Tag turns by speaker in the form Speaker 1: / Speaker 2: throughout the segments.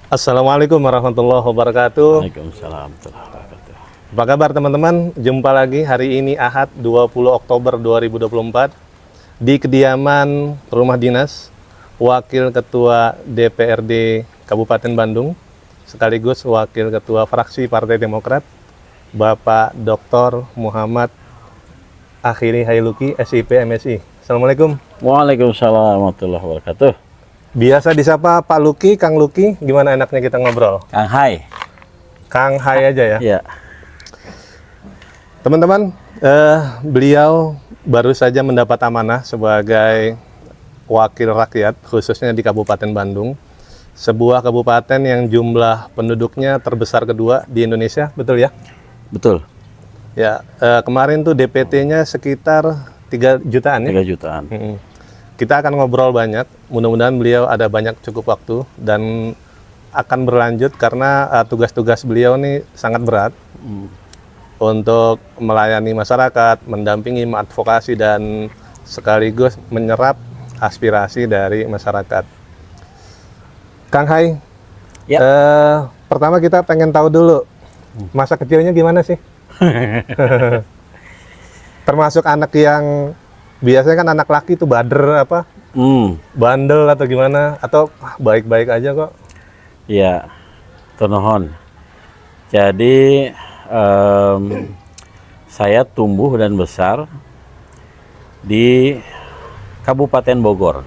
Speaker 1: Assalamualaikum warahmatullahi wabarakatuh.
Speaker 2: Waalaikumsalam warahmatullahi wabarakatuh.
Speaker 1: Apa kabar teman-teman? Jumpa lagi hari ini Ahad 20 Oktober 2024 di kediaman rumah dinas Wakil Ketua DPRD Kabupaten Bandung sekaligus Wakil Ketua Fraksi Partai Demokrat Bapak Dr. Muhammad Akhiri Hailuki SIP MSI. Assalamualaikum.
Speaker 2: Waalaikumsalam warahmatullahi wabarakatuh.
Speaker 1: Biasa disapa Pak Luki, Kang Luki, gimana enaknya kita ngobrol?
Speaker 2: Kang Hai.
Speaker 1: Kang Hai aja ya.
Speaker 2: Ya.
Speaker 1: Teman-teman, beliau baru saja mendapat amanah sebagai wakil rakyat khususnya di Kabupaten Bandung, sebuah kabupaten yang jumlah penduduknya terbesar kedua di Indonesia, betul ya?
Speaker 2: Betul.
Speaker 1: Ya, kemarin tuh DPT-nya sekitar 3 jutaan ya?
Speaker 2: 3 jutaan.
Speaker 1: Kita akan ngobrol banyak, mudah-mudahan beliau ada banyak cukup waktu dan akan berlanjut karena tugas-tugas beliau ini sangat berat untuk melayani masyarakat, mendampingi, mengadvokasi dan sekaligus menyerap aspirasi dari masyarakat. Kang Hai,
Speaker 2: Ya.
Speaker 1: Pertama kita pengen tahu dulu masa kecilnya gimana sih? Termasuk anak yang biasanya kan anak laki itu bader apa? Bandel atau gimana? Atau baik-baik aja kok?
Speaker 2: Ya, turnuhon. Jadi saya tumbuh dan besar di Kabupaten Bogor.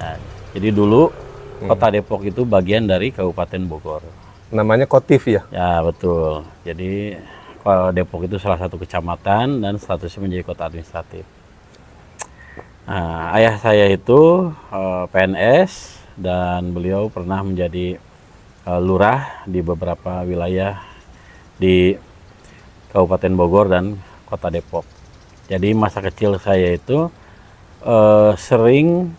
Speaker 2: Nah, jadi dulu Kota Depok itu bagian dari Kabupaten Bogor.
Speaker 1: Namanya Kotif ya?
Speaker 2: Ya, betul. Jadi Depok itu salah satu kecamatan dan statusnya menjadi kota administratif. Nah, ayah saya itu PNS dan beliau pernah menjadi lurah di beberapa wilayah di Kabupaten Bogor dan Kota Depok. Jadi masa kecil saya itu sering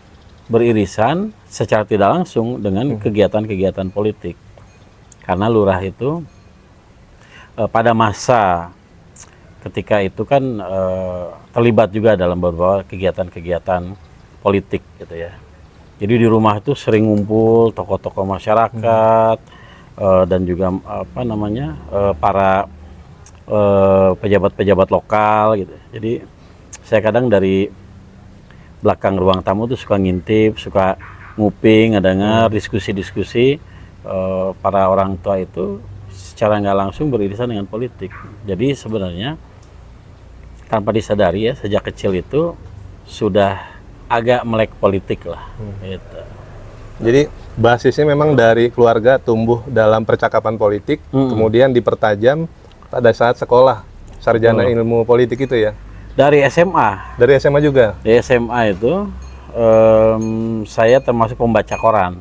Speaker 2: beririsan secara tidak langsung dengan kegiatan-kegiatan politik. Karena lurah itu pada masa ketika itu kan terlibat juga dalam beberapa kegiatan-kegiatan politik gitu ya. Jadi di rumah itu sering ngumpul tokoh-tokoh masyarakat dan juga para pejabat-pejabat lokal gitu. Jadi saya kadang dari belakang ruang tamu tuh suka ngintip, suka nguping, ngedengar diskusi-diskusi para orang tua itu secara nggak langsung beririsan dengan politik. Jadi sebenarnya tanpa disadari ya sejak kecil itu sudah agak melek politik lah. Gitu.
Speaker 1: Jadi basisnya memang dari keluarga tumbuh dalam percakapan politik, kemudian dipertajam pada saat sekolah sarjana ilmu politik itu ya.
Speaker 2: Dari SMA.
Speaker 1: Dari SMA juga.
Speaker 2: Di SMA itu saya termasuk pembaca koran.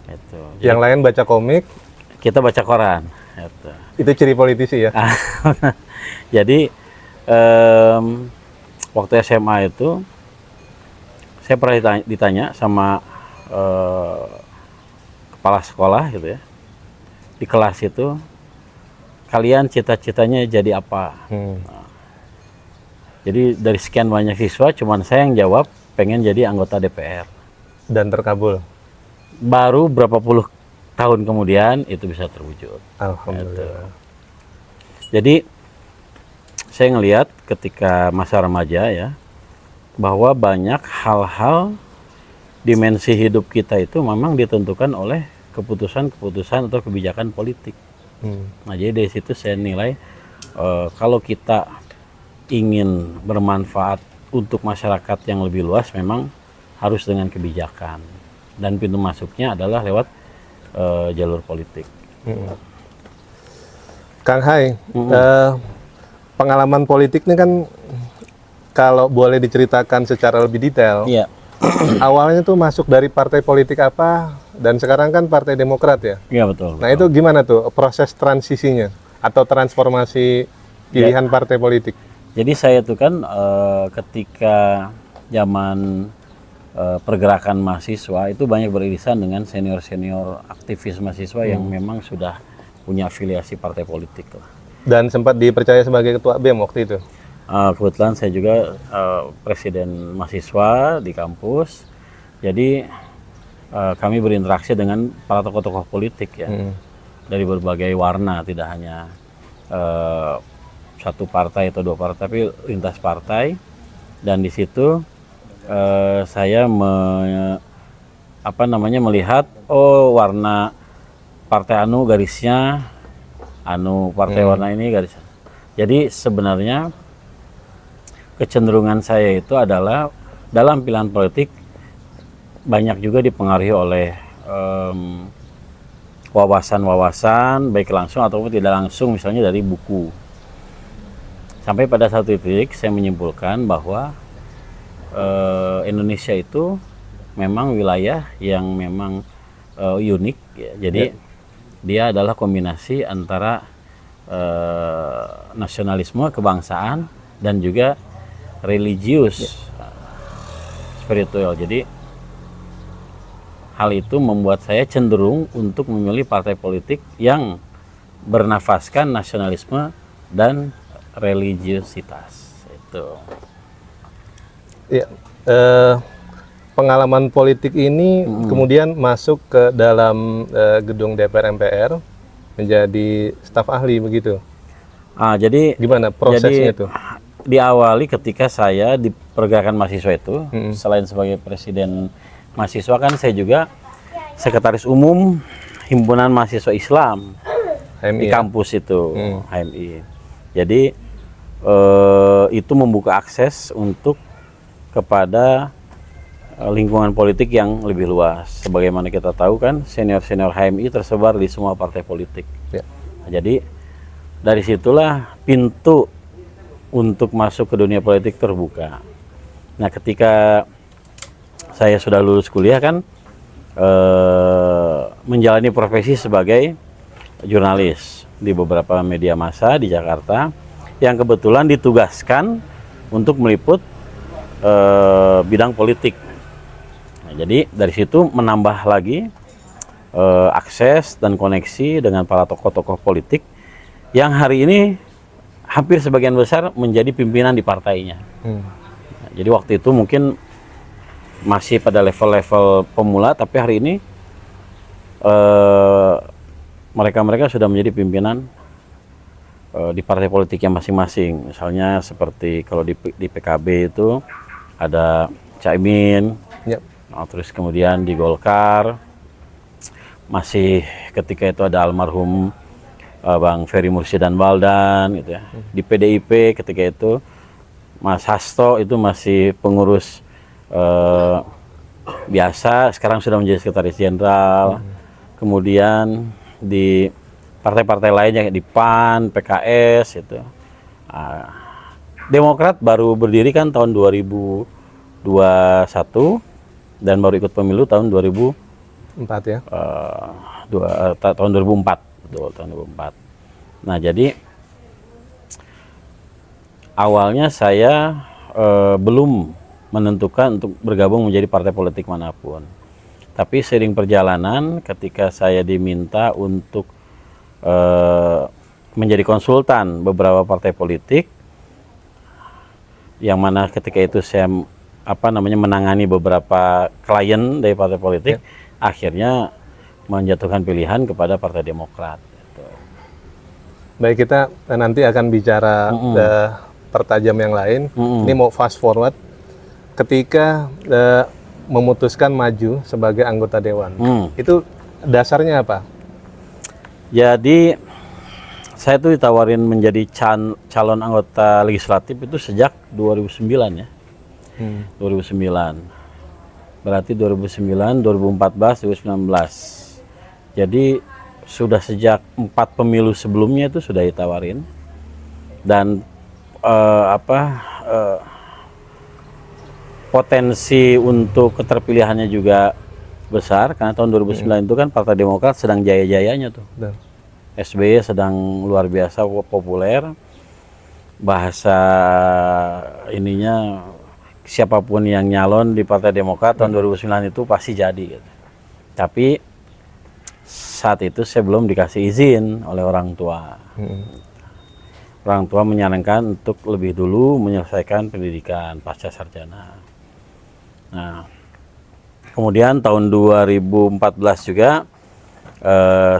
Speaker 2: Gitu.
Speaker 1: Yang lain baca komik.
Speaker 2: Kita baca koran. Gitu.
Speaker 1: Itu ciri politisi ya.
Speaker 2: Jadi waktu SMA itu saya pernah ditanya sama kepala sekolah gitu ya, di kelas itu, kalian cita-citanya jadi apa? Jadi dari sekian banyak siswa cuman saya yang jawab pengen jadi anggota DPR.
Speaker 1: Dan terkabul.
Speaker 2: Baru berapa puluh tahun kemudian itu bisa terwujud.
Speaker 1: Alhamdulillah.
Speaker 2: Jadi saya ngelihat ketika masa remaja ya, bahwa banyak hal-hal dimensi hidup kita itu memang ditentukan oleh keputusan-keputusan atau kebijakan politik. Nah jadi dari situ saya nilai kalau kita ingin bermanfaat untuk masyarakat yang lebih luas memang harus dengan kebijakan. Dan pintu masuknya adalah lewat jalur politik.
Speaker 1: Kang Hai, pengalaman politik ini kan kalau boleh diceritakan secara lebih detail,
Speaker 2: Iya.
Speaker 1: awalnya tuh masuk dari partai politik apa dan sekarang kan Partai Demokrat ya.
Speaker 2: Iya betul.
Speaker 1: Nah itu gimana tuh proses transisinya atau transformasi pilihan partai politik?
Speaker 2: Jadi saya tuh kan ketika zaman pergerakan mahasiswa itu banyak beririsan dengan senior-senior aktivis mahasiswa yang memang sudah punya afiliasi partai politik lah.
Speaker 1: Dan sempat dipercaya sebagai ketua BEM waktu itu?
Speaker 2: Kebetulan saya juga presiden mahasiswa di kampus. Jadi kami berinteraksi dengan para tokoh-tokoh politik ya,
Speaker 1: Hmm.
Speaker 2: dari berbagai warna, tidak hanya satu partai atau dua partai, tapi lintas partai. Dan di situ saya melihat, oh warna partai anu garisnya, anu partai warna ini garisnya. Jadi sebenarnya kecenderungan saya itu adalah dalam pilihan politik banyak juga dipengaruhi oleh wawasan-wawasan baik langsung ataupun tidak langsung, misalnya dari buku. Sampai pada satu titik saya menyimpulkan bahwa Indonesia itu memang wilayah yang memang unik ya. Jadi dia adalah kombinasi antara nasionalisme, kebangsaan, dan juga religius, spiritual. Jadi hal itu membuat saya cenderung untuk memilih partai politik yang bernafaskan nasionalisme dan religiusitas. Itu.
Speaker 1: Ya, pengalaman politik ini kemudian masuk ke dalam gedung DPR MPR menjadi staf ahli begitu.
Speaker 2: Jadi
Speaker 1: Gimana prosesnya itu?
Speaker 2: Diawali ketika saya di pergerakan mahasiswa itu, selain sebagai presiden mahasiswa, kan saya juga sekretaris umum Himpunan Mahasiswa Islam
Speaker 1: HMI
Speaker 2: di
Speaker 1: ya?
Speaker 2: kampus itu, HMI. Jadi itu membuka akses untuk kepada lingkungan politik yang lebih luas. Sebagaimana kita tahu kan, senior-senior HMI tersebar di semua partai politik.
Speaker 1: Ya.
Speaker 2: Nah, jadi dari situlah pintu untuk masuk ke dunia politik terbuka. Nah, ketika saya sudah lulus kuliah kan, menjalani profesi sebagai jurnalis di beberapa media massa di Jakarta, yang kebetulan ditugaskan untuk meliput bidang politik. Nah, jadi dari situ menambah lagi akses dan koneksi dengan para tokoh-tokoh politik yang hari ini hampir sebagian besar menjadi pimpinan di partainya. Nah, jadi waktu itu mungkin masih pada level-level pemula, tapi hari ini mereka-mereka sudah menjadi pimpinan di partai politiknya masing-masing. Misalnya seperti kalau di PKB itu ada Caimin, terus kemudian di Golkar masih ketika itu ada almarhum Bang Ferry Mursidan Baldan gitu ya. Di PDIP ketika itu Mas Hasto itu masih pengurus biasa, sekarang sudah menjadi sekretaris jenderal. Kemudian di partai-partai lainnya di PAN, PKS itu. Demokrat baru berdiri kan tahun 2021 dan baru ikut pemilu tahun
Speaker 1: 4 ya.
Speaker 2: Tahun 2004, betul, tahun 2004. Nah, jadi awalnya saya belum menentukan untuk bergabung menjadi partai politik manapun. Tapi seiring perjalanan, ketika saya diminta untuk menjadi konsultan beberapa partai politik, yang mana ketika itu saya menangani beberapa klien dari partai politik, akhirnya menjatuhkan pilihan kepada Partai Demokrat. Gitu.
Speaker 1: Baik, kita nanti akan bicara pertajam yang lain. Ini mau fast forward. Ketika memutuskan maju sebagai anggota dewan, itu dasarnya apa?
Speaker 2: Jadi saya tuh ditawarin menjadi calon anggota legislatif itu sejak 2009 ya. 2009. Berarti 2009, 2014, 2019. Jadi sudah sejak 4 pemilu sebelumnya itu sudah ditawarin. Dan potensi untuk keterpilihannya juga besar, karena tahun 2009 itu kan Partai Demokrat sedang jaya-jayanya tuh. SBY sedang luar biasa populer, bahasa ininya siapapun yang nyalon di Partai Demokrat tahun 2009 itu pasti jadi gitu. Tapi saat itu saya belum dikasih izin oleh orang tua. Orang tua menyarankan untuk lebih dulu menyelesaikan pendidikan pasca sarjana. Nah, Kemudian tahun 2014 juga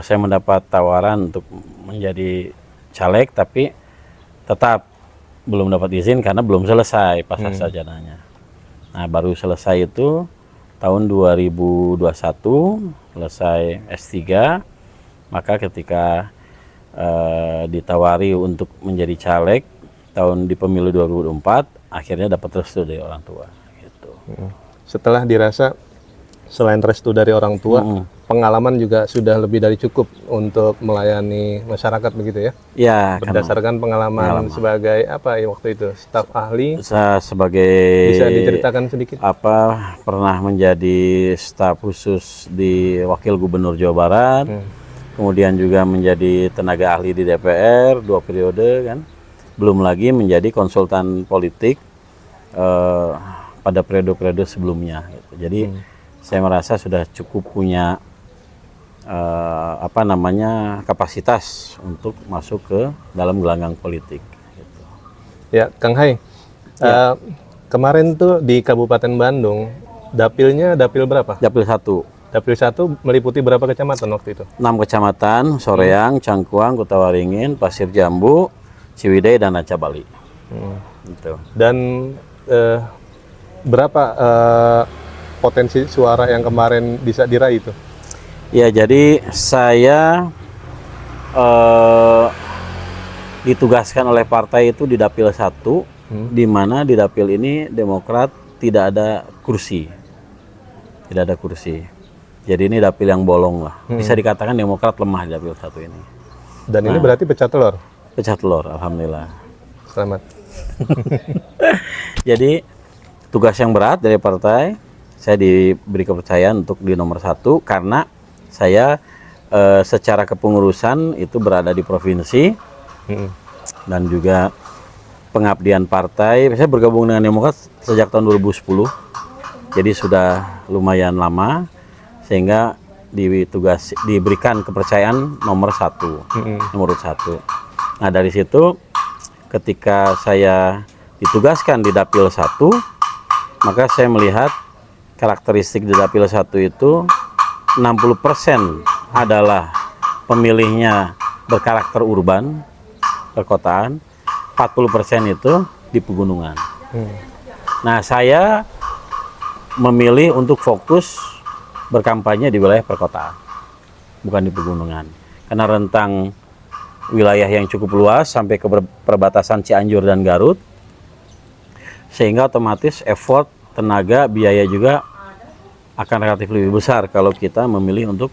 Speaker 2: saya mendapat tawaran untuk menjadi caleg, tapi tetap belum dapat izin karena belum selesai pasca sarjananya. Nah, baru selesai itu tahun 2021, selesai S3, maka ketika ditawari untuk menjadi caleg tahun di pemilu 2024, akhirnya dapat restu dari orang tua. Gitu.
Speaker 1: Setelah dirasa selain restu dari orang tua, pengalaman juga sudah lebih dari cukup untuk melayani masyarakat begitu ya?
Speaker 2: Ya,
Speaker 1: Berdasarkan pengalaman sebagai apa ya waktu itu, staf ahli.
Speaker 2: Saya sebagai
Speaker 1: Bisa diceritakan sedikit?
Speaker 2: Pernah menjadi staf khusus di Wakil Gubernur Jawa Barat, kemudian juga menjadi tenaga ahli di DPR 2 periode kan, belum lagi menjadi konsultan politik pada periode-periode sebelumnya. Gitu. Jadi saya merasa sudah cukup punya kapasitas untuk masuk ke dalam gelanggang politik. Gitu.
Speaker 1: Ya, Kang Hai. Kemarin tuh di Kabupaten Bandung, dapilnya dapil berapa?
Speaker 2: Dapil 1.
Speaker 1: Dapil 1 meliputi berapa kecamatan waktu itu?
Speaker 2: 6 kecamatan, Soreang, Cangkuang, Kutawaringin, Pasir Jambu, Ciwidey, dan Ranca Bali. Gitu.
Speaker 1: Dan berapa potensi suara yang kemarin bisa diraih itu?
Speaker 2: Ya, jadi saya ditugaskan oleh partai itu di dapil 1, di mana di dapil ini Demokrat tidak ada kursi. Tidak ada kursi. Jadi ini dapil yang bolong lah. Bisa dikatakan Demokrat lemah di dapil 1 ini.
Speaker 1: Dan ini berarti pecah telur?
Speaker 2: Pecah telur, alhamdulillah.
Speaker 1: Selamat.
Speaker 2: Jadi tugas yang berat dari partai, saya diberi kepercayaan untuk di nomor 1 karena saya secara kepengurusan itu berada di provinsi dan juga pengabdian partai. Saya bergabung dengan Demokrat sejak tahun 2010, jadi sudah lumayan lama sehingga diberikan kepercayaan nomor 1, nomor 1. Nah, dari situ ketika saya ditugaskan di dapil 1, maka saya melihat karakteristik di dapil 1 itu 60% adalah pemilihnya berkarakter urban, perkotaan, 40% itu di pegunungan. Nah, saya memilih untuk fokus berkampanye di wilayah perkotaan, bukan di pegunungan. Karena rentang wilayah yang cukup luas sampai ke perbatasan Cianjur dan Garut, sehingga otomatis effort, tenaga, biaya juga akan relatif lebih besar kalau kita memilih untuk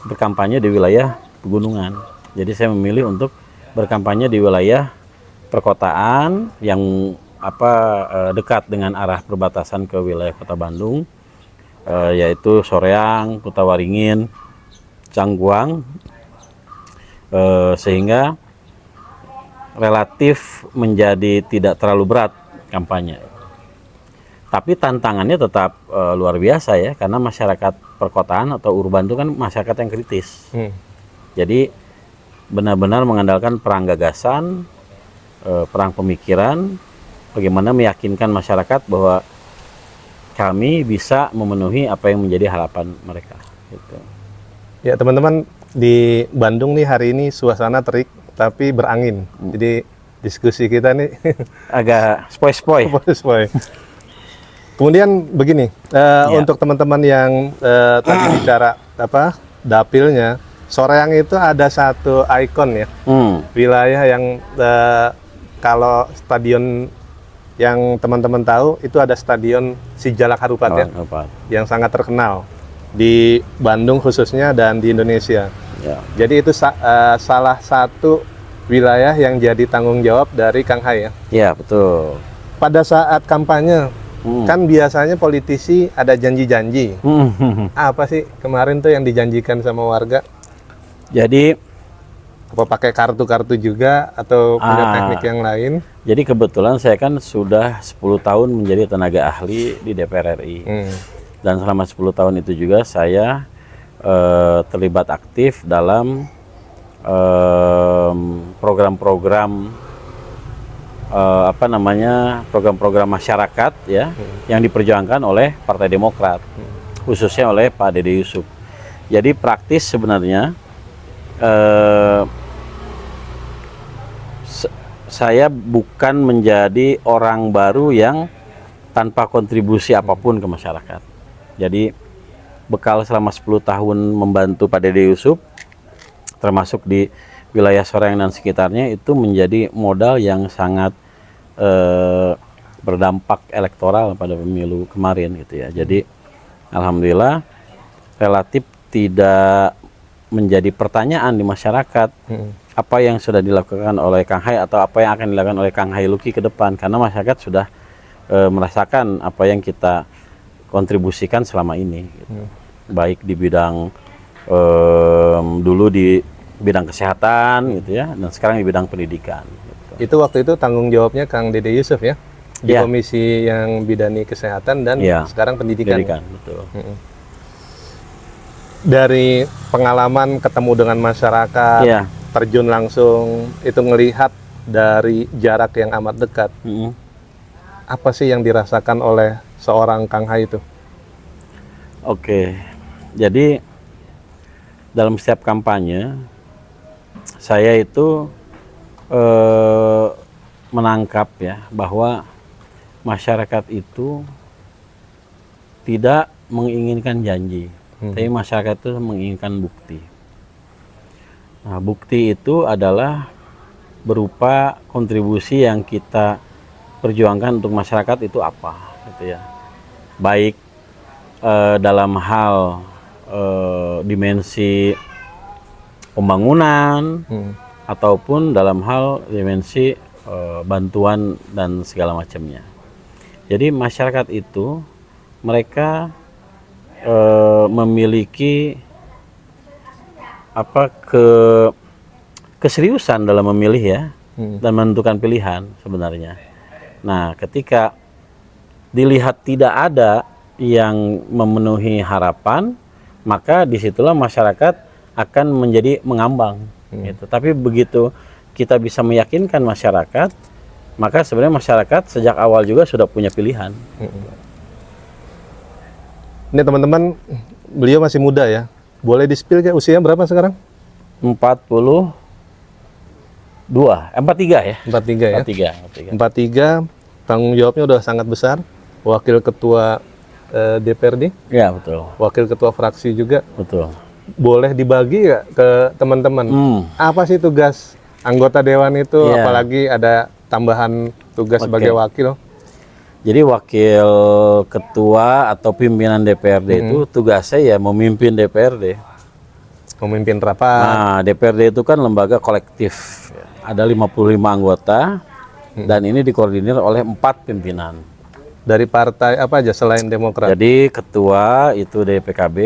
Speaker 2: berkampanye di wilayah pegunungan. Jadi saya memilih untuk berkampanye di wilayah perkotaan yang dekat dengan arah perbatasan ke wilayah Kota Bandung, yaitu Soreang, Kutawaringin, Cangkuang, sehingga relatif menjadi tidak terlalu berat kampanye. Tapi tantangannya tetap luar biasa ya, karena masyarakat perkotaan atau urban itu kan masyarakat yang kritis. Jadi benar-benar mengandalkan perang gagasan, perang pemikiran, bagaimana meyakinkan masyarakat bahwa kami bisa memenuhi apa yang menjadi harapan mereka. Gitu.
Speaker 1: Ya teman-teman, di Bandung nih hari ini suasana terik tapi berangin. Jadi diskusi kita nih
Speaker 2: agak spoi-spoi.
Speaker 1: Kemudian begini, untuk teman-teman yang tadi bicara dapilnya, Soreang itu ada satu ikon ya, wilayah yang kalau stadion yang teman-teman tahu itu ada stadion Sijalak Harupat ya, yang sangat terkenal di Bandung khususnya dan di Indonesia.
Speaker 2: Ya.
Speaker 1: Jadi itu salah satu wilayah yang jadi tanggung jawab dari Kang Hai ya.
Speaker 2: Iya betul.
Speaker 1: Pada saat kampanye kan biasanya politisi ada janji-janji. Apa sih kemarin tuh yang dijanjikan sama warga?
Speaker 2: Jadi
Speaker 1: apa pakai kartu-kartu juga atau punya teknik yang lain?
Speaker 2: Jadi kebetulan saya kan sudah 10 tahun menjadi tenaga ahli di DPR RI. Dan selama 10 tahun itu juga saya terlibat aktif dalam program-program program-program masyarakat ya yang diperjuangkan oleh Partai Demokrat. khususnya oleh Pak Dede Yusuf. Jadi praktis sebenarnya saya bukan menjadi orang baru yang tanpa kontribusi apapun ke masyarakat. Jadi bekal selama 10 tahun membantu Pak Dede Yusuf, termasuk di wilayah Soreang dan sekitarnya, itu menjadi modal yang sangat berdampak elektoral pada pemilu kemarin gitu ya. Jadi alhamdulillah relatif tidak menjadi pertanyaan di masyarakat apa yang sudah dilakukan oleh Kang Hai atau apa yang akan dilakukan oleh Kang Hai Luki ke depan, karena masyarakat sudah merasakan apa yang kita kontribusikan selama ini gitu. Baik di bidang dulu di bidang kesehatan gitu ya, dan sekarang di bidang pendidikan gitu.
Speaker 1: Itu waktu itu tanggung jawabnya Kang Dede Yusuf ya, di
Speaker 2: Ya.
Speaker 1: komisi yang bidani kesehatan dan
Speaker 2: Ya.
Speaker 1: sekarang pendidikan.
Speaker 2: Betul.
Speaker 1: Dari pengalaman ketemu dengan masyarakat,
Speaker 2: Iya.
Speaker 1: terjun langsung, itu ngelihat dari jarak yang amat dekat, apa sih yang dirasakan oleh seorang Kang Hai itu?
Speaker 2: Oke, jadi dalam setiap kampanye saya itu menangkap ya bahwa masyarakat itu tidak menginginkan janji, tapi masyarakat itu menginginkan bukti. Nah, bukti itu adalah berupa kontribusi yang kita perjuangkan untuk masyarakat itu apa, gitu ya. Baik dalam hal dimensi pembangunan ataupun dalam hal dimensi bantuan dan segala macamnya. Jadi masyarakat itu mereka memiliki keseriusan dalam memilih ya, dan menentukan pilihan sebenarnya. Nah, ketika dilihat tidak ada yang memenuhi harapan, maka disitulah masyarakat akan menjadi mengambang gitu. Tapi begitu kita bisa meyakinkan masyarakat, maka sebenarnya masyarakat sejak awal juga sudah punya pilihan.
Speaker 1: Ini teman-teman, beliau masih muda ya. Boleh di-spill ya, usia berapa sekarang?
Speaker 2: 43 ya?
Speaker 1: 43 ya?
Speaker 2: 43.
Speaker 1: 43, tanggung jawabnya udah sangat besar. Wakil Ketua DPRD,
Speaker 2: Ya, betul.
Speaker 1: Wakil Ketua fraksi juga.
Speaker 2: Betul.
Speaker 1: Boleh dibagi nggak ke teman-teman? Apa sih tugas anggota dewan itu?
Speaker 2: Iya.
Speaker 1: Apalagi ada tambahan tugas sebagai wakil.
Speaker 2: Jadi wakil ketua atau pimpinan DPRD itu tugasnya ya memimpin DPRD.
Speaker 1: Memimpin rapat.
Speaker 2: Nah, DPRD itu kan lembaga kolektif. Ada 55 anggota dan ini dikoordinir oleh 4 pimpinan.
Speaker 1: Dari partai apa aja selain Demokrat?
Speaker 2: Jadi ketua itu dari PKB,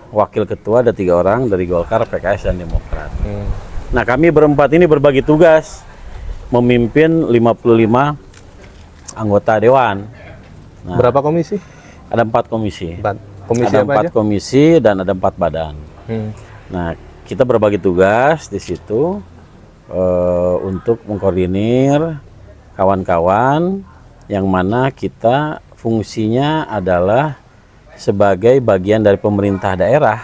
Speaker 2: wakil ketua ada 3 orang dari Golkar, PKS, dan Demokrat. Nah, kami berempat ini berbagi tugas memimpin 55 anggota dewan. Nah,
Speaker 1: Berapa komisi?
Speaker 2: ada 4 komisi.
Speaker 1: 4. Komisi
Speaker 2: Ada
Speaker 1: apa
Speaker 2: 4
Speaker 1: aja?
Speaker 2: komisi dan ada 4 badan. Nah, kita berbagi tugas di situ untuk mengkoordinir kawan-kawan yang mana kita fungsinya adalah sebagai bagian dari pemerintah daerah.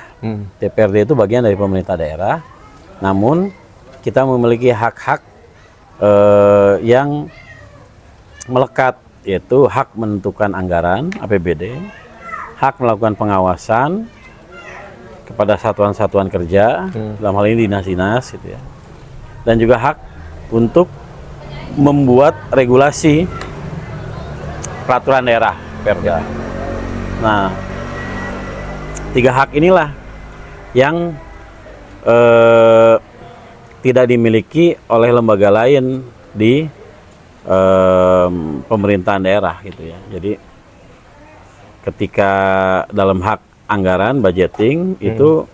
Speaker 2: DPRD itu bagian dari pemerintah daerah. Namun kita memiliki hak-hak yang melekat, yaitu hak menentukan anggaran APBD, hak melakukan pengawasan kepada satuan-satuan kerja, dalam hal ini dinas-dinas gitu ya, dan juga hak untuk membuat regulasi peraturan daerah Perda. Nah, 3 hak inilah yang tidak dimiliki oleh lembaga lain di pemerintahan daerah gitu ya. Jadi ketika dalam hak anggaran budgeting itu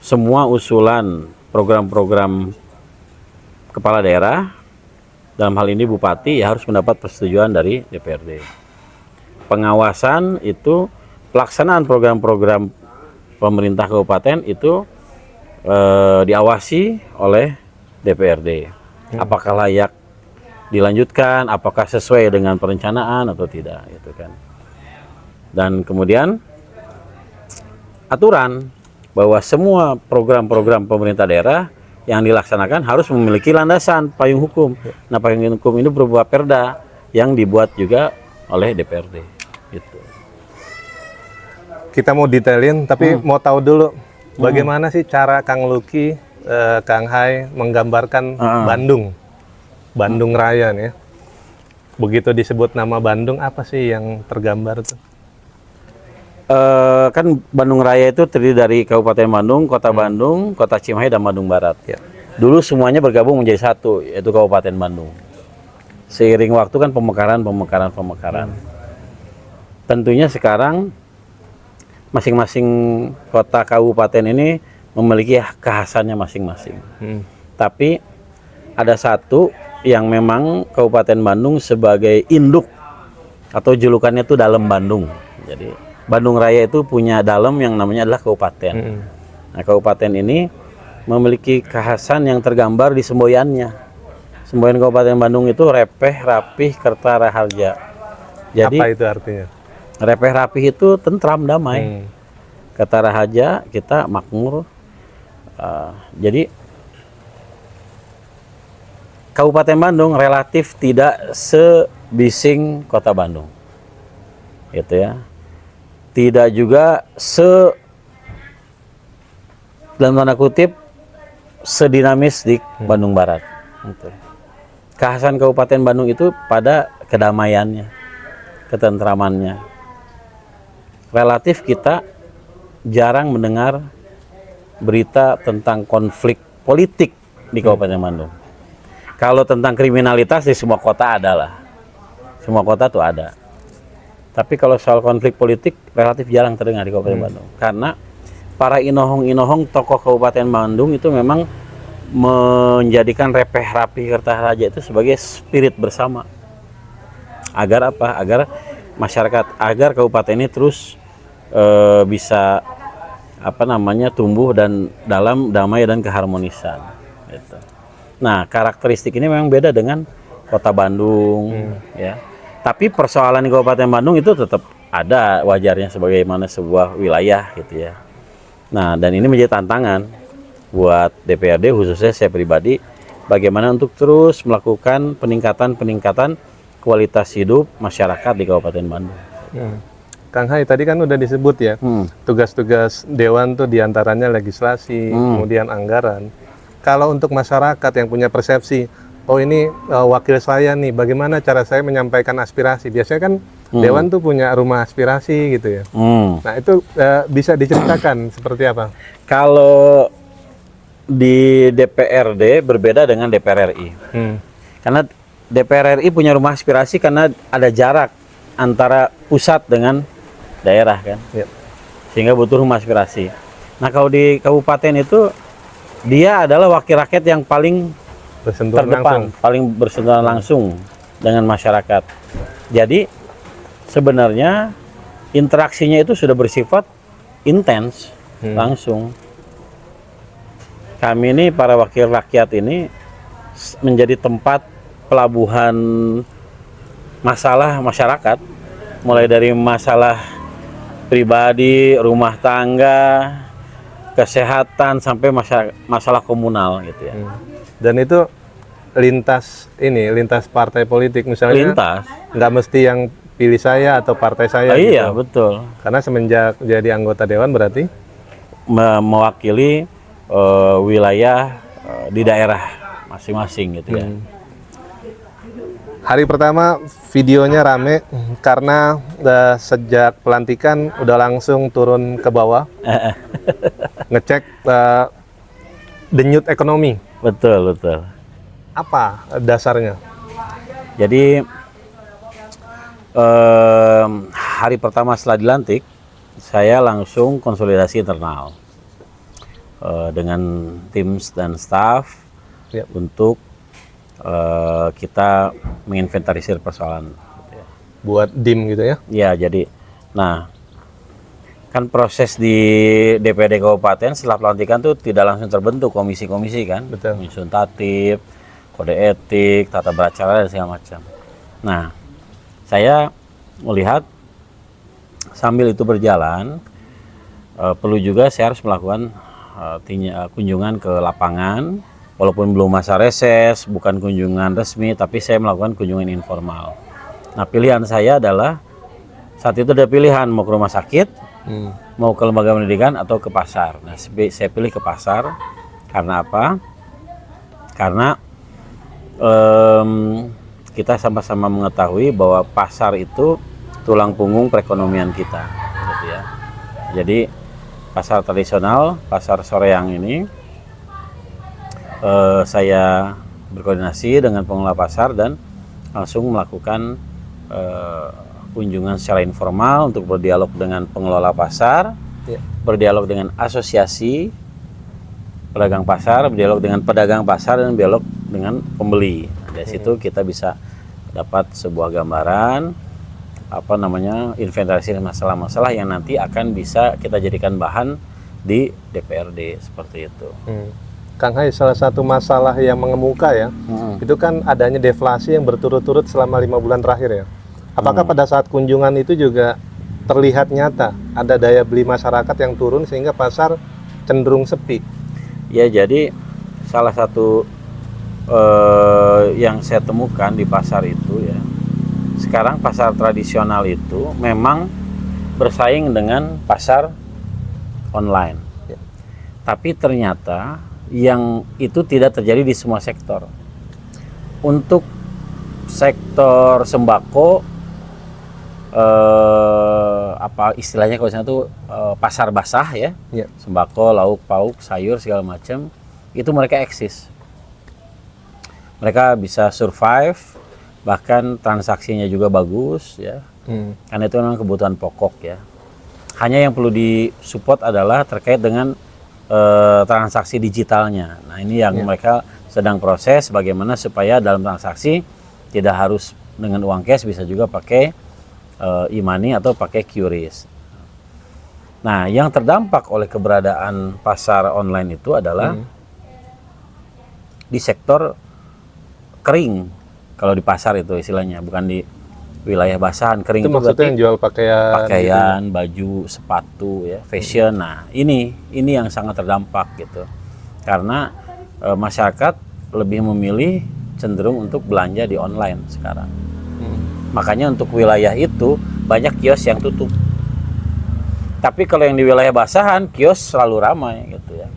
Speaker 2: semua usulan program-program kepala daerah, dalam hal ini bupati, ya harus mendapat persetujuan dari DPRD. Pengawasan itu pelaksanaan program-program pemerintah kabupaten itu diawasi oleh DPRD. Apakah layak dilanjutkan, apakah sesuai dengan perencanaan atau tidak, gitu kan. Dan kemudian aturan bahwa semua program-program pemerintah daerah yang dilaksanakan harus memiliki landasan payung hukum. Nah, payung hukum ini berupa perda yang dibuat juga oleh DPRD. Gitu.
Speaker 1: Kita mau detailin, tapi mau tahu dulu bagaimana sih cara Kang Luki, Kang Hai menggambarkan Bandung Raya nih ya. Begitu disebut nama Bandung, apa sih yang tergambar tuh?
Speaker 2: Kan Bandung Raya itu terdiri dari Kabupaten Bandung, Kota Bandung, Kota Cimahi, dan Bandung Barat.
Speaker 1: Ya.
Speaker 2: Dulu semuanya bergabung menjadi satu, yaitu Kabupaten Bandung. Seiring waktu kan pemekaran. Tentunya sekarang masing-masing kota kabupaten ini memiliki kekhasannya masing-masing. Tapi ada satu yang memang Kabupaten Bandung sebagai induk atau julukannya itu Dalam Bandung. Jadi Bandung Raya itu punya dalam yang namanya adalah kabupaten. Nah, kabupaten ini memiliki kekhasan yang tergambar di semboyannya. Semboyan Kabupaten Bandung itu repeh, rapih, kerta, raharja. Jadi
Speaker 1: Apa itu artinya?
Speaker 2: repeh, rapih itu tentram, damai. Kerta, raharja kita makmur. Jadi Kabupaten Bandung relatif tidak sebising Kota Bandung. Gitu ya. Tidak juga dalam tanda kutip sedinamis di Bandung Barat. Gitu. Kekhasan Kabupaten Bandung itu pada kedamaiannya, ketentramannya. Relatif kita jarang mendengar berita tentang konflik politik di Kabupaten Bandung. Kalau tentang kriminalitas di semua kota ada lah. Semua kota tuh ada. Tapi kalau soal konflik politik relatif jarang terdengar di Kabupaten Bandung. Karena para inohong-inohong tokoh Kabupaten Bandung itu memang menjadikan repeh, rapi, kerta, raja itu sebagai spirit bersama. Agar apa? Agar masyarakat, agar kabupaten ini terus bisa tumbuh dan dalam damai dan keharmonisan. Gitu. Nah, karakteristik ini memang beda dengan Kota Bandung, ya. Tapi persoalan di Kabupaten Bandung itu tetap ada wajarnya sebagaimana sebuah wilayah gitu ya. Nah, dan ini menjadi tantangan buat DPRD, khususnya saya pribadi, bagaimana untuk terus melakukan peningkatan kualitas hidup masyarakat di Kabupaten Bandung.
Speaker 1: Kang Hai, tadi kan udah disebut ya, tugas-tugas Dewan tuh diantaranya legislasi, kemudian anggaran. Kalau untuk masyarakat yang punya persepsi, oh ini wakil saya nih, bagaimana cara saya menyampaikan aspirasi? Biasanya kan Dewan tuh punya rumah aspirasi gitu ya. Nah itu bisa diceritakan seperti apa?
Speaker 2: Kalau di DPRD berbeda dengan DPR RI. Karena DPR RI punya rumah aspirasi karena ada jarak antara pusat dengan daerah kan. Sehingga butuh rumah aspirasi. Nah kalau di kabupaten itu dia adalah wakil rakyat yang paling
Speaker 1: bersentuhan
Speaker 2: terdepan,
Speaker 1: langsung.
Speaker 2: paling bersentuhan langsung dengan masyarakat. Jadi sebenarnya interaksinya itu sudah bersifat intens, langsung. Kami ini para wakil rakyat ini menjadi tempat pelabuhan masalah masyarakat, mulai dari masalah pribadi, rumah tangga, kesehatan, sampai masalah komunal gitu ya.
Speaker 1: Dan itu lintas partai politik misalnya.
Speaker 2: Lintas.
Speaker 1: Nggak mesti yang pilih saya atau partai saya.
Speaker 2: Iya,
Speaker 1: gitu.
Speaker 2: betul.
Speaker 1: Karena semenjak jadi anggota Dewan berarti
Speaker 2: mewakili wilayah di daerah masing-masing gitu ya.
Speaker 1: Hari pertama videonya rame karena sejak pelantikan udah langsung turun ke bawah ngecek denyut ekonomi.
Speaker 2: Betul.
Speaker 1: Apa dasarnya?
Speaker 2: Jadi hari pertama setelah dilantik, saya langsung konsolidasi internal dengan tim dan staf untuk kita menginventarisir persoalan. Gitu ya.
Speaker 1: Buat DIM gitu ya?
Speaker 2: Ya, jadi, nah kan proses di DPRD Kabupaten setelah pelantikan tuh tidak langsung terbentuk komisi-komisi kan, menyusun tatip, kode etik, tata beracara dan segala macam. Nah, saya melihat sambil itu berjalan, perlu juga saya harus melakukan kunjungan ke lapangan, walaupun belum masa reses, bukan kunjungan resmi, tapi saya melakukan kunjungan informal. Nah, pilihan saya adalah saat itu ada pilihan mau ke rumah sakit, mau ke lembaga pendidikan atau ke pasar. Nah, saya pilih ke pasar karena apa? Karena kita sama-sama mengetahui bahwa pasar itu tulang punggung perekonomian kita, gitu ya. Jadi pasar tradisional, pasar Soreang ini, saya berkoordinasi dengan pengelola pasar dan langsung melakukan kunjungan secara informal untuk berdialog dengan pengelola pasar, berdialog dengan asosiasi pedagang pasar, berdialog dengan pedagang pasar, dan berdialog dengan pembeli. Dari situ kita bisa dapat sebuah gambaran inventarisir masalah-masalah yang nanti akan bisa kita jadikan bahan di DPRD seperti itu.
Speaker 1: Kang Hai, salah satu masalah yang mengemuka ya, itu kan adanya deflasi yang berturut-turut selama 5 bulan terakhir ya. Apakah pada saat kunjungan itu juga terlihat nyata ada daya beli masyarakat yang turun sehingga pasar cenderung sepi?
Speaker 2: Ya, jadi salah satu yang saya temukan di pasar itu ya, sekarang pasar tradisional itu memang bersaing dengan pasar online. Tapi ternyata yang itu tidak terjadi di semua sektor. Untuk sektor sembako, apa istilahnya kalau sana tuh pasar basah ya, sembako, lauk pauk, sayur segala macam, itu mereka eksis. Mereka bisa survive, bahkan transaksinya juga bagus ya, karena itu memang kebutuhan pokok ya. Hanya yang perlu disupport adalah terkait dengan transaksi digitalnya. Nah, ini yang mereka sedang proses bagaimana supaya dalam transaksi tidak harus dengan uang cash, bisa juga pakai e-money atau pakai QRIS. Nah, yang terdampak oleh keberadaan pasar online itu adalah di sektor kering. Kalau di pasar itu istilahnya, bukan di wilayah basahan. Kering
Speaker 1: itu maksudnya yang jual pakaian
Speaker 2: gitu, baju, sepatu ya, fashion. Nah, ini yang sangat terdampak gitu. Karena masyarakat lebih memilih cenderung untuk belanja di online sekarang. Makanya untuk wilayah itu banyak kios yang tutup. Tapi kalau yang di wilayah basahan, kios selalu ramai gitu ya.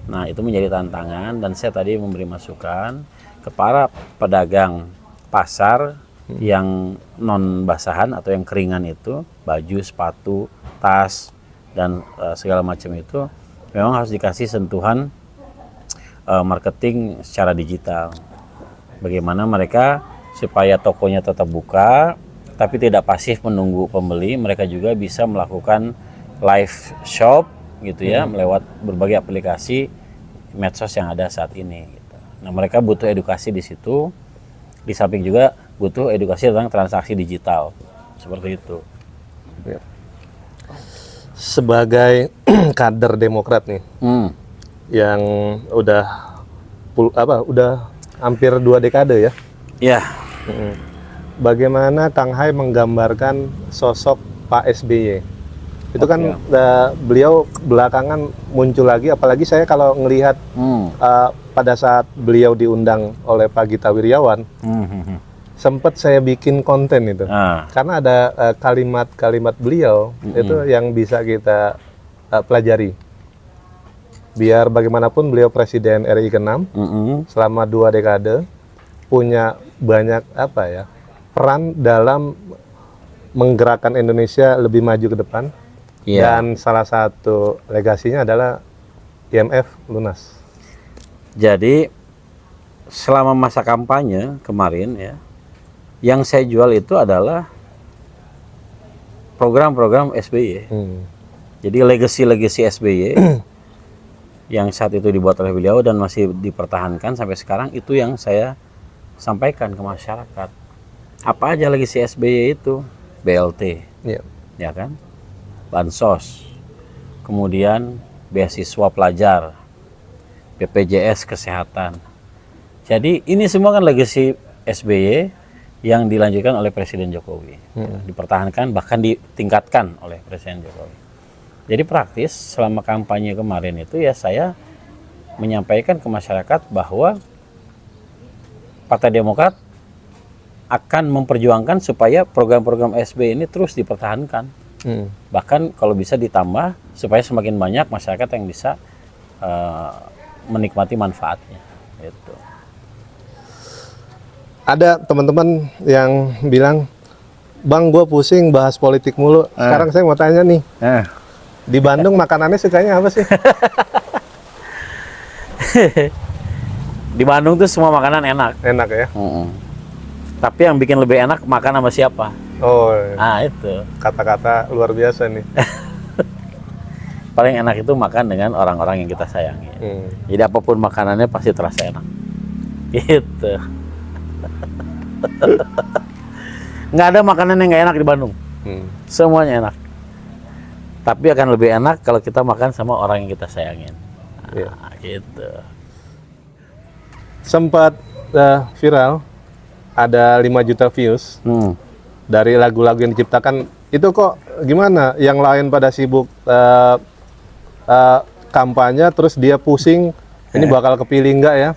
Speaker 2: Nah, itu menjadi tantangan, dan saya tadi memberi masukan kepada pedagang pasar yang non basahan atau yang keringan itu, baju, sepatu, tas, dan segala macam itu memang harus dikasih sentuhan marketing secara digital. Bagaimana mereka supaya tokonya tetap buka tapi tidak pasif menunggu pembeli, mereka juga bisa melakukan live shop gitu ya, lewat berbagai aplikasi medsos yang ada saat ini gitu. Nah, mereka butuh edukasi di situ, di samping juga butuh edukasi tentang transaksi digital seperti itu.
Speaker 1: Sebagai kader Demokrat nih, yang udah hampir 2 dekade ya.
Speaker 2: Ya.
Speaker 1: Bagaimana Kang Hai menggambarkan sosok Pak SBY? Itu kan beliau belakangan muncul lagi, apalagi saya kalau ngelihat pada saat beliau diundang oleh Pak Gita Wirjawan, sempat saya bikin konten itu, karena ada kalimat-kalimat beliau itu yang bisa kita pelajari. Biar bagaimanapun beliau Presiden RI ke-6 selama 2 dekade, punya banyak peran dalam menggerakkan Indonesia lebih maju ke depan. Dan salah satu legasinya adalah IMF lunas.
Speaker 2: Jadi selama masa kampanye kemarin ya, yang saya jual itu adalah program-program SBY. Jadi legasi-legasi SBY yang saat itu dibuat oleh beliau dan masih dipertahankan sampai sekarang, itu yang saya sampaikan ke masyarakat. Apa aja legasi SBY itu? BLT, ya kan? Bansos, kemudian beasiswa pelajar, BPJS kesehatan. Jadi ini semua kan legasi SBY yang dilanjutkan oleh Presiden Jokowi, dipertahankan bahkan ditingkatkan oleh Presiden Jokowi. Jadi praktis selama kampanye kemarin itu ya saya menyampaikan ke masyarakat bahwa Partai Demokrat akan memperjuangkan supaya program-program SB ini terus dipertahankan. Bahkan kalau bisa ditambah supaya semakin banyak masyarakat yang bisa menikmati manfaatnya. Gitu.
Speaker 1: Ada teman-teman yang bilang, Bang, gue pusing bahas politik mulu. Sekarang saya mau tanya nih, di Bandung makanannya sukanya apa sih?
Speaker 2: Di Bandung tuh semua makanan enak.
Speaker 1: Enak ya?
Speaker 2: Tapi yang bikin lebih enak makan sama siapa?
Speaker 1: Oh,
Speaker 2: Itu.
Speaker 1: kata-kata luar biasa nih.
Speaker 2: Paling enak itu makan dengan orang-orang yang kita sayangi. Jadi apapun makanannya pasti terasa enak. Gitu. Nggak ada makanan yang nggak enak di Bandung. Semuanya enak. Tapi akan lebih enak kalau kita makan sama orang yang kita sayangin. Gitu.
Speaker 1: Sempat viral, ada 5 juta views dari lagu-lagu yang diciptakan. Itu kok gimana? Yang lain pada sibuk kampanye, terus dia pusing, ini bakal kepilih nggak ya?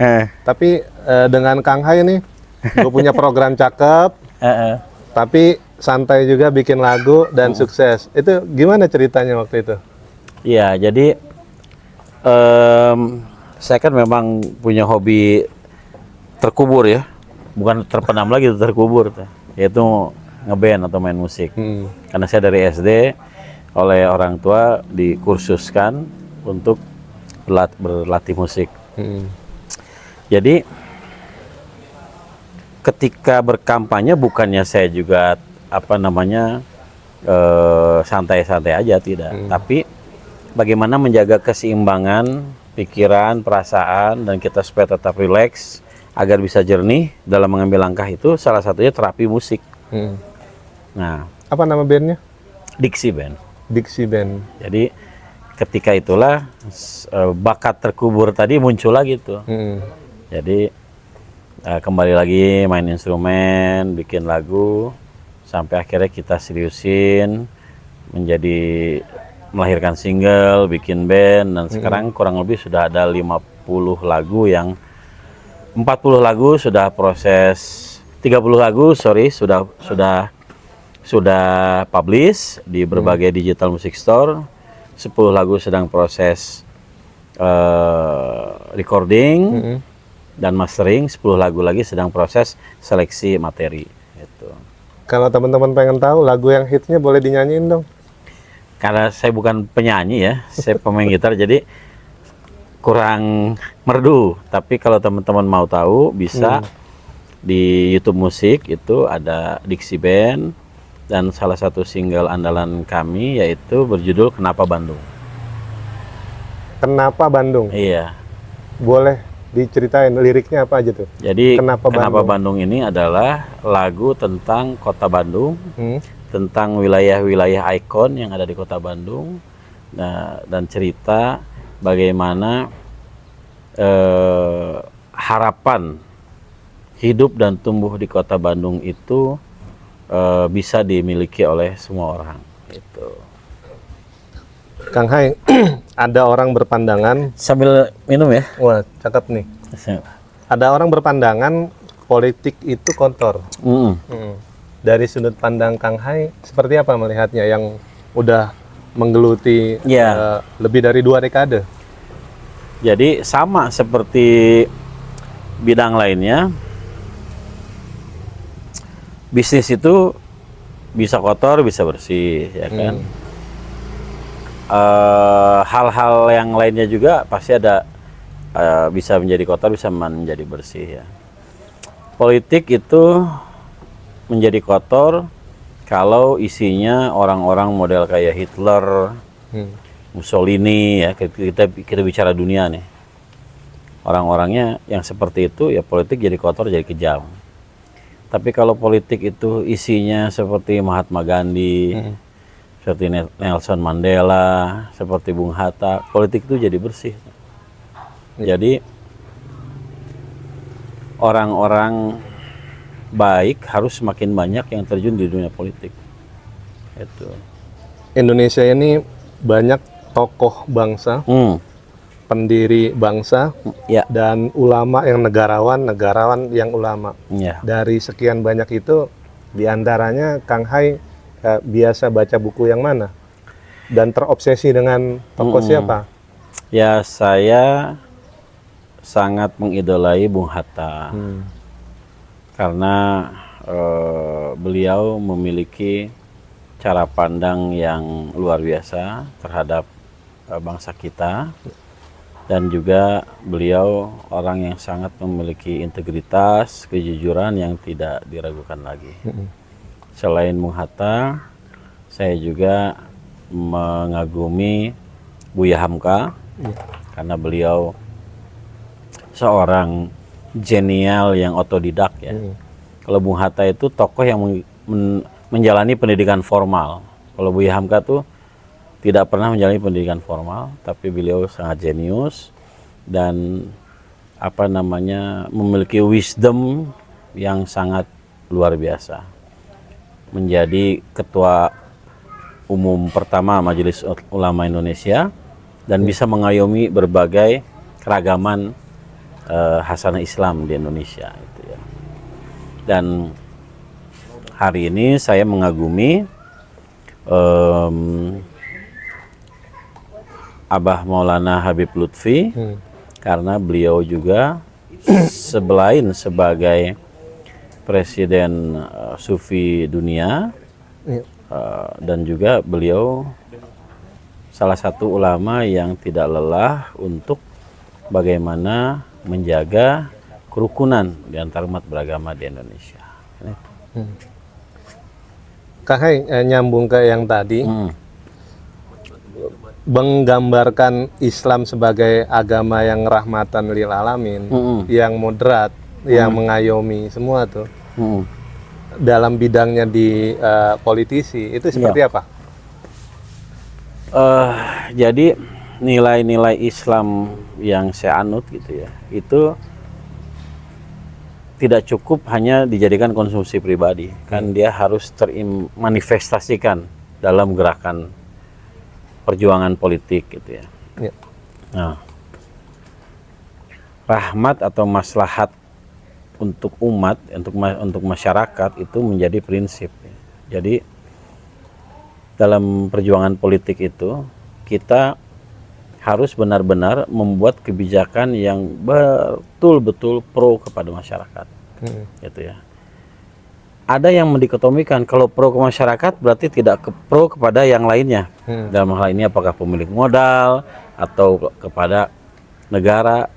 Speaker 1: Tapi dengan Kang Hai nih, gue punya program cakep, tapi santai juga bikin lagu dan sukses. Itu gimana ceritanya waktu itu?
Speaker 2: Iya, jadi saya kan memang punya hobi terkubur ya, bukan terpendam lagi, terkubur, yaitu ngeband atau main musik. Karena saya dari SD oleh orang tua dikursuskan untuk berlatih musik. Jadi ketika berkampanye bukannya saya juga santai-santai aja, tidak. Tapi bagaimana menjaga keseimbangan pikiran, perasaan, dan kita supaya tetap rileks agar bisa jernih dalam mengambil langkah itu, salah satunya terapi musik. Nah,
Speaker 1: apa nama bandnya?
Speaker 2: Dixie Band.
Speaker 1: Dixie Band.
Speaker 2: Jadi ketika itulah bakat terkubur tadi muncul lagi tuh. Jadi kembali lagi main instrumen, bikin lagu, sampai akhirnya kita seriusin menjadi melahirkan single, bikin band, dan sekarang kurang lebih sudah ada 50 lagu yang 40 lagu sudah proses, 30 lagu sudah publish di berbagai digital music store, 10 lagu sedang proses recording dan mastering, 10 lagu lagi sedang proses seleksi materi. Gitu.
Speaker 1: Kalau teman-teman pengen tahu lagu yang hitsnya boleh dinyanyiin dong.
Speaker 2: Karena saya bukan penyanyi ya, saya pemain gitar, jadi kurang merdu. Tapi kalau teman-teman mau tahu, bisa di YouTube Musik itu ada Dixie Band, dan salah satu single andalan kami yaitu berjudul Kenapa Bandung. Kenapa Bandung? Iya.
Speaker 1: Boleh diceritain liriknya apa aja tuh?
Speaker 2: Jadi Kenapa Bandung ini adalah lagu tentang kota Bandung, tentang wilayah-wilayah ikon yang ada di kota Bandung, dan cerita bagaimana harapan hidup dan tumbuh di kota Bandung itu bisa dimiliki oleh semua orang. Gitu.
Speaker 1: Kang Hai, ada orang berpandangan,
Speaker 2: sambil minum ya.
Speaker 1: Wah, cakep nih. Ada orang berpandangan politik itu kotor. Dari sudut pandang Kang Hai, seperti apa melihatnya yang udah menggeluti lebih dari 2 dekade?
Speaker 2: Jadi sama seperti bidang lainnya, bisnis itu bisa kotor, bisa bersih, ya kan? Hal-hal yang lainnya juga pasti ada, bisa menjadi kotor, bisa menjadi bersih, ya. Politik itu menjadi kotor kalau isinya orang-orang model kayak Hitler, Mussolini, ya, kita bicara dunia nih. Orang-orangnya yang seperti itu, ya politik jadi kotor, jadi kejam. Tapi kalau politik itu isinya seperti Mahatma Gandhi, seperti Nelson Mandela, seperti Bung Hatta, politik itu jadi bersih. Jadi orang-orang baik harus semakin banyak yang terjun di dunia politik. Itu.
Speaker 1: Indonesia ini banyak tokoh bangsa, pendiri bangsa,
Speaker 2: Ya.
Speaker 1: dan ulama yang negarawan yang ulama.
Speaker 2: Ya.
Speaker 1: Dari sekian banyak itu, diantaranya Kang Hai biasa baca buku yang mana? Dan terobsesi dengan tokoh siapa?
Speaker 2: Ya, saya sangat mengidolai Bung Hatta karena beliau memiliki cara pandang yang luar biasa terhadap bangsa kita, dan juga beliau orang yang sangat memiliki integritas, kejujuran yang tidak diragukan lagi. Selain Bung Hatta, saya juga mengagumi Buya Hamka karena beliau seorang jenial yang otodidak ya. Kalau Bung Hatta itu tokoh yang menjalani pendidikan formal. Kalau Buya Hamka tuh tidak pernah menjalani pendidikan formal, tapi beliau sangat jenius dan memiliki wisdom yang sangat luar biasa. Menjadi ketua umum pertama Majelis Ulama Indonesia dan bisa mengayomi berbagai keragaman hasanah Islam di Indonesia itu ya. Dan hari ini saya mengagumi Abah Maulana Habib Lutfi karena beliau juga selain sebagai presiden Sufi dunia, dan juga beliau salah satu ulama yang tidak lelah untuk bagaimana menjaga kerukunan di antara umat beragama di Indonesia.
Speaker 1: Kang Hai, nyambung ke yang tadi, menggambarkan Islam sebagai agama yang rahmatan lil alamin, yang moderat, yang mengayomi semua tuh. Dalam bidangnya di politisi itu seperti apa?
Speaker 2: Jadi nilai-nilai Islam yang saya anut gitu ya, itu tidak cukup hanya dijadikan konsumsi pribadi, kan dia harus termanifestasikan dalam gerakan perjuangan politik gitu ya. Nah, rahmat atau maslahat untuk umat, untuk masyarakat itu menjadi prinsip. Jadi dalam perjuangan politik itu kita harus benar-benar membuat kebijakan yang betul-betul pro kepada masyarakat, gitu ya. Ada yang mendikotomikan kalau pro ke masyarakat berarti tidak pro kepada yang lainnya. Dalam hal ini apakah pemilik modal atau kepada negara.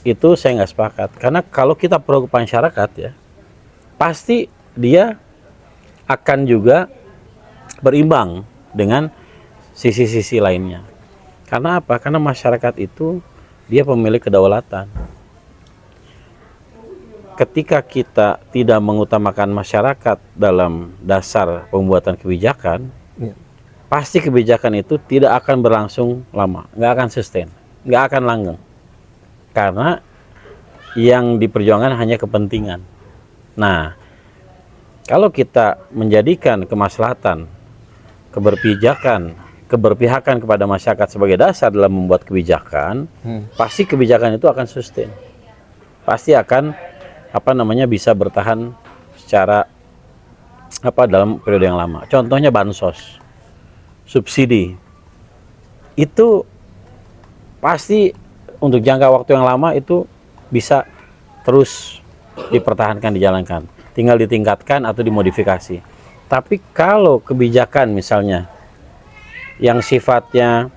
Speaker 2: Itu saya nggak sepakat, karena kalau kita pro ke masyarakat ya, pasti dia akan juga berimbang dengan sisi-sisi lainnya. Karena apa? Karena masyarakat itu dia pemilik kedaulatan. Ketika kita tidak mengutamakan masyarakat dalam dasar pembuatan kebijakan, pasti kebijakan itu tidak akan berlangsung lama, nggak akan sustain, nggak akan langgeng. Karena yang diperjuangkan hanya kepentingan. Nah, kalau kita menjadikan kemaslahatan, keberpihakan kepada masyarakat sebagai dasar dalam membuat kebijakan, pasti kebijakan itu akan sustain. Pasti akan bisa bertahan secara dalam periode yang lama. Contohnya bansos, subsidi. Itu pasti untuk jangka waktu yang lama itu bisa terus dipertahankan, dijalankan. Tinggal ditingkatkan atau dimodifikasi. Tapi kalau kebijakan misalnya yang sifatnya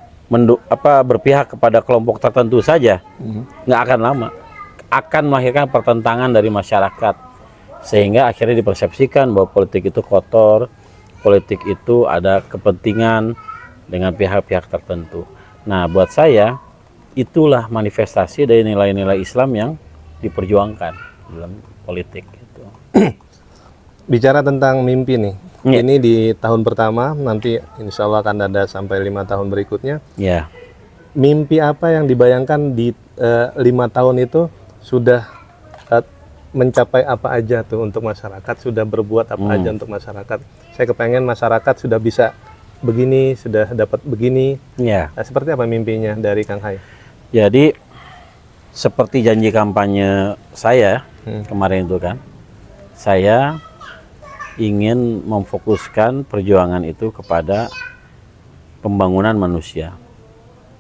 Speaker 2: berpihak kepada kelompok tertentu saja, nggak akan lama. Akan melahirkan pertentangan dari masyarakat. Sehingga akhirnya dipersepsikan bahwa politik itu kotor, politik itu ada kepentingan dengan pihak-pihak tertentu. Nah, buat saya, itulah manifestasi dari nilai-nilai Islam yang diperjuangkan dalam politik. Gitu.
Speaker 1: Bicara tentang mimpi nih, ini di tahun pertama, nanti insya Allah akan ada sampai 5 tahun berikutnya. Mimpi apa yang dibayangkan di 5 tahun itu sudah mencapai apa aja tuh untuk masyarakat, sudah berbuat apa aja untuk masyarakat. Saya kepengen masyarakat sudah bisa begini, sudah dapat begini.
Speaker 2: Ya,
Speaker 1: Nah, seperti apa mimpinya dari Kang Hai?
Speaker 2: jadi seperti janji kampanye saya kemarin itu kan, saya ingin memfokuskan perjuangan itu kepada pembangunan manusia.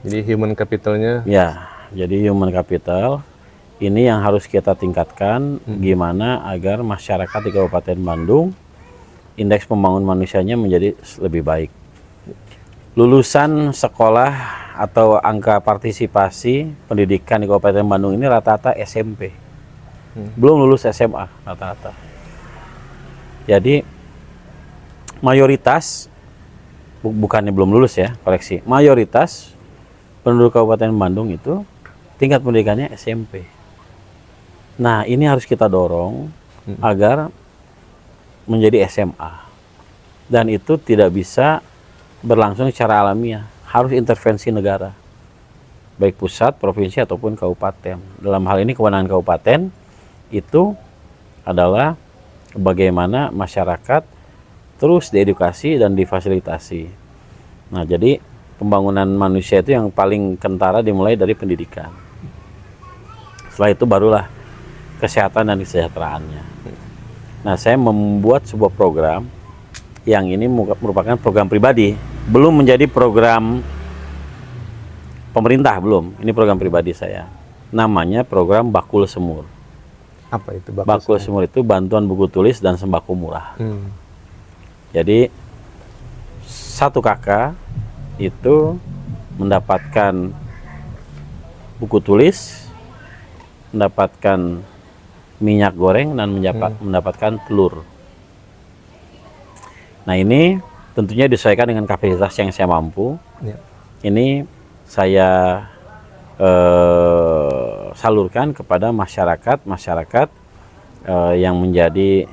Speaker 1: Jadi human capitalnya.
Speaker 2: Ya, jadi human capital ini yang harus kita tingkatkan, gimana agar masyarakat di Kabupaten Bandung indeks pembangunan manusianya menjadi lebih baik. Lulusan sekolah atau angka partisipasi pendidikan di Kabupaten Bandung ini rata-rata SMP. Belum lulus SMA rata-rata. Jadi mayoritas, bukannya belum lulus ya, koreksi. Mayoritas penduduk Kabupaten Bandung itu tingkat pendidikannya SMP. Nah, ini harus kita dorong agar menjadi SMA. Dan itu tidak bisa berlangsung secara alamiah, harus intervensi negara. Baik pusat, provinsi ataupun kabupaten. Dalam hal ini kewenangan kabupaten itu adalah bagaimana masyarakat terus diedukasi dan difasilitasi. Nah, jadi pembangunan manusia itu yang paling kentara dimulai dari pendidikan. Setelah itu barulah kesehatan dan kesejahteraannya. Nah, saya membuat sebuah program yang ini merupakan program pribadi, belum menjadi program pemerintah, belum. Ini program pribadi saya. Namanya program Bakul Semur.
Speaker 1: Apa itu
Speaker 2: Bakul Semur itu bantuan buku tulis dan sembako murah. Jadi satu kakak itu mendapatkan buku tulis, mendapatkan minyak goreng, dan mendapatkan telur. Nah, ini tentunya disesuaikan dengan kapasitas yang saya mampu.
Speaker 1: Ya.
Speaker 2: Ini saya salurkan kepada masyarakat yang menjadi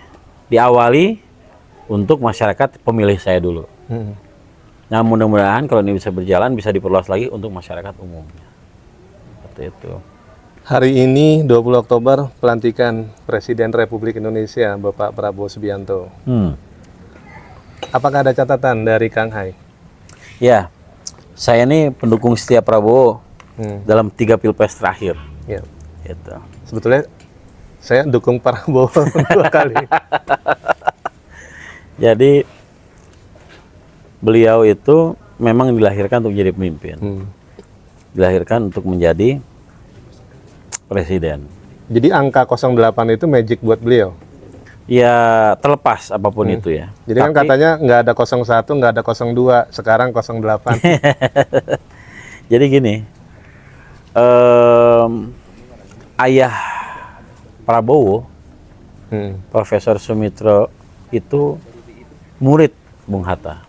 Speaker 2: diawali untuk masyarakat pemilih saya dulu. Nah, mudah-mudahan kalau ini bisa berjalan, bisa diperluas lagi untuk masyarakat umumnya. Seperti itu.
Speaker 1: Hari ini 20 Oktober pelantikan Presiden Republik Indonesia Bapak Prabowo Subianto. Apakah ada catatan dari Kang Hai?
Speaker 2: Ya, saya ini pendukung setia Prabowo dalam 3 pilpres terakhir.
Speaker 1: Ya.
Speaker 2: Gitu.
Speaker 1: Sebetulnya saya dukung Prabowo 2 kali.
Speaker 2: Jadi beliau itu memang dilahirkan untuk menjadi pemimpin. Dilahirkan untuk menjadi presiden.
Speaker 1: Jadi angka 08 itu magic buat beliau?
Speaker 2: Ya, terlepas apapun itu ya.
Speaker 1: Jadi kan katanya nggak ada 01, nggak ada 02, sekarang 08.
Speaker 2: Jadi gini, ayah Prabowo, Profesor Sumitro itu murid Bung Hatta.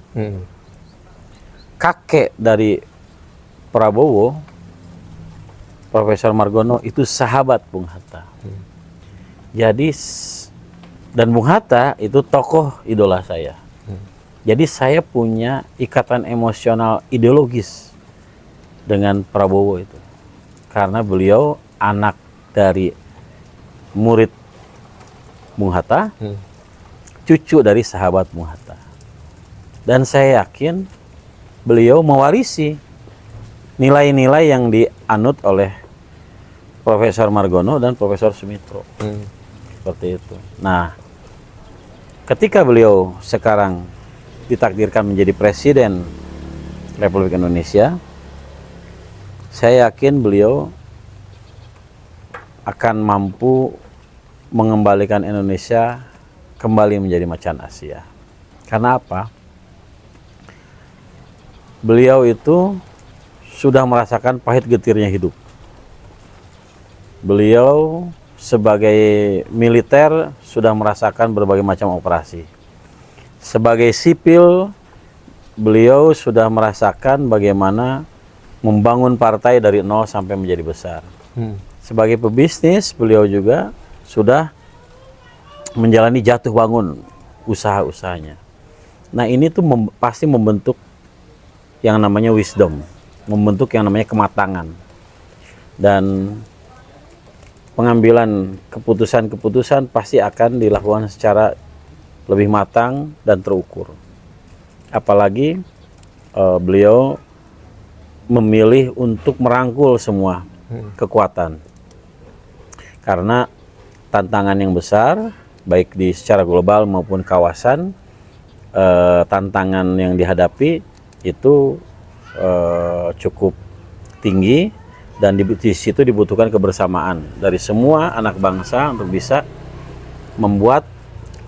Speaker 2: Kakek dari Prabowo, Profesor Margono, itu sahabat Bung Hatta. Jadi, dan Bung Hatta itu tokoh idola saya. Jadi saya punya ikatan emosional ideologis dengan Prabowo itu. Karena beliau anak dari murid Bung Hatta, cucu dari sahabat Bung Hatta. Dan saya yakin beliau mewarisi nilai-nilai yang dianut oleh Profesor Margono dan Profesor Sumitro. Seperti itu. Nah, ketika beliau sekarang ditakdirkan menjadi Presiden Republik Indonesia, saya yakin beliau akan mampu mengembalikan Indonesia kembali menjadi macan Asia. Karena apa? Beliau itu sudah merasakan pahit getirnya hidup. Beliau sebagai militer sudah merasakan berbagai macam operasi. Sebagai sipil, beliau sudah merasakan bagaimana membangun partai dari nol sampai menjadi besar. Sebagai pebisnis, beliau juga sudah menjalani jatuh bangun usaha-usahanya. Nah, ini tuh pasti membentuk yang namanya wisdom, membentuk yang namanya kematangan. Dan pengambilan keputusan-keputusan pasti akan dilakukan secara lebih matang dan terukur. Apalagi beliau memilih untuk merangkul semua kekuatan. Karena tantangan yang besar, baik di secara global maupun kawasan, tantangan yang dihadapi itu cukup tinggi, dan di situ dibutuhkan kebersamaan dari semua anak bangsa untuk bisa membuat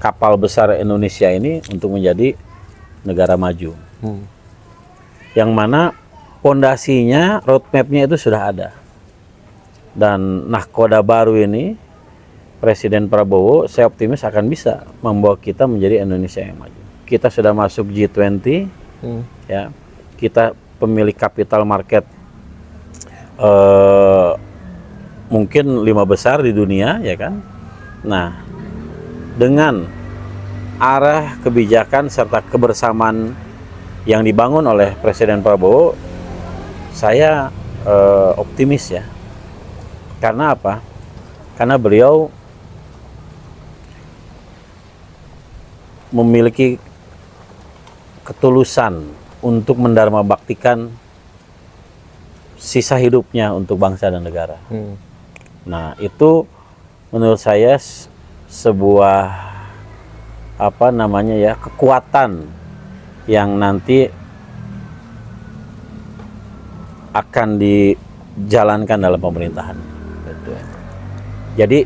Speaker 2: kapal besar Indonesia ini untuk menjadi negara maju. Yang mana pondasinya, roadmapnya itu sudah ada. Dan nahkoda baru ini, Presiden Prabowo, saya optimis akan bisa membawa kita menjadi Indonesia yang maju. Kita sudah masuk G20, ya, kita pemilik capital market mungkin 5 besar di dunia, ya kan. Nah, dengan arah kebijakan serta kebersamaan yang dibangun oleh Presiden Prabowo, saya optimis ya. Karena apa? Karena beliau memiliki ketulusan untuk mendharma baktikan sisa hidupnya untuk bangsa dan negara. Nah, itu menurut saya sebuah kekuatan yang nanti akan dijalankan dalam pemerintahan. Gitu. Jadi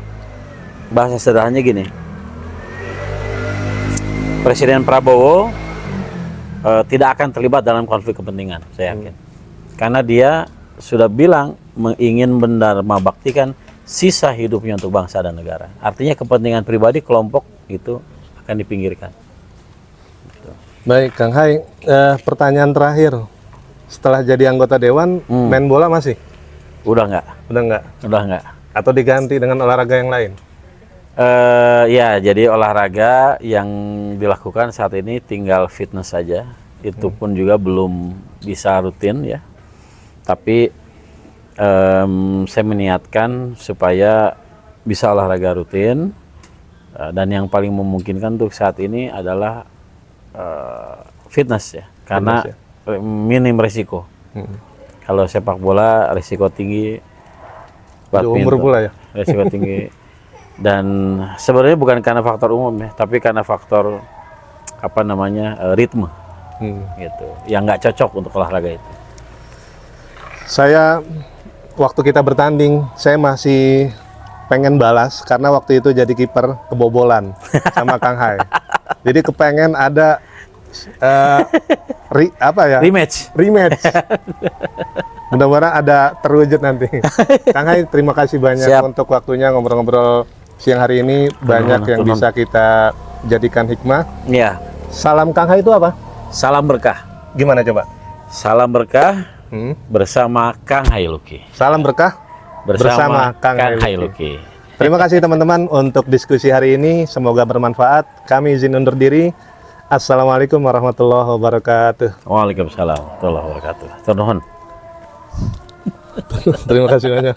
Speaker 2: bahasa sederhananya gini, Presiden Prabowo tidak akan terlibat dalam konflik kepentingan, saya yakin. Karena dia sudah bilang ingin mendharma baktikan sisa hidupnya untuk bangsa dan negara. Artinya kepentingan pribadi kelompok itu akan dipinggirkan. Gitu.
Speaker 1: Baik, Kang Hai, pertanyaan terakhir. Setelah jadi anggota dewan, main bola masih?
Speaker 2: Udah nggak?
Speaker 1: Udah nggak?
Speaker 2: Udah nggak.
Speaker 1: Atau diganti dengan olahraga yang lain?
Speaker 2: Ya, jadi olahraga yang dilakukan saat ini tinggal fitness saja. Itu pun juga belum bisa rutin ya. Tapi saya meniatkan supaya bisa olahraga rutin. Dan yang paling memungkinkan untuk saat ini adalah fitness ya. Karena minim resiko. Kalau sepak bola resiko tinggi,
Speaker 1: umur pula ya.
Speaker 2: Resiko tinggi. Dan sebenarnya bukan karena faktor umum ya, tapi karena faktor ritme, gitu, yang nggak cocok untuk olahraga itu.
Speaker 1: Saya waktu kita bertanding, saya masih pengen balas karena waktu itu jadi kiper kebobolan sama Kang Hai. Jadi kepengen ada rematch. Mudah-mudahan ada terwujud nanti. Kang Hai, terima kasih banyak untuk waktunya ngobrol-ngobrol siang hari ini. Banyak yang bisa kita jadikan hikmah.
Speaker 2: Iya.
Speaker 1: Salam Kang Hai itu apa?
Speaker 2: Salam berkah.
Speaker 1: Gimana coba?
Speaker 2: Salam berkah bersama Kang Hai Luki.
Speaker 1: Salam berkah bersama Kang Hai Luki. Terima kasih teman-teman untuk diskusi hari ini. Semoga bermanfaat. Kami izin undur diri. Assalamualaikum warahmatullahi wabarakatuh.
Speaker 2: Waalaikumsalam warahmatullahi wabarakatuh. Terima
Speaker 1: kasih banyak.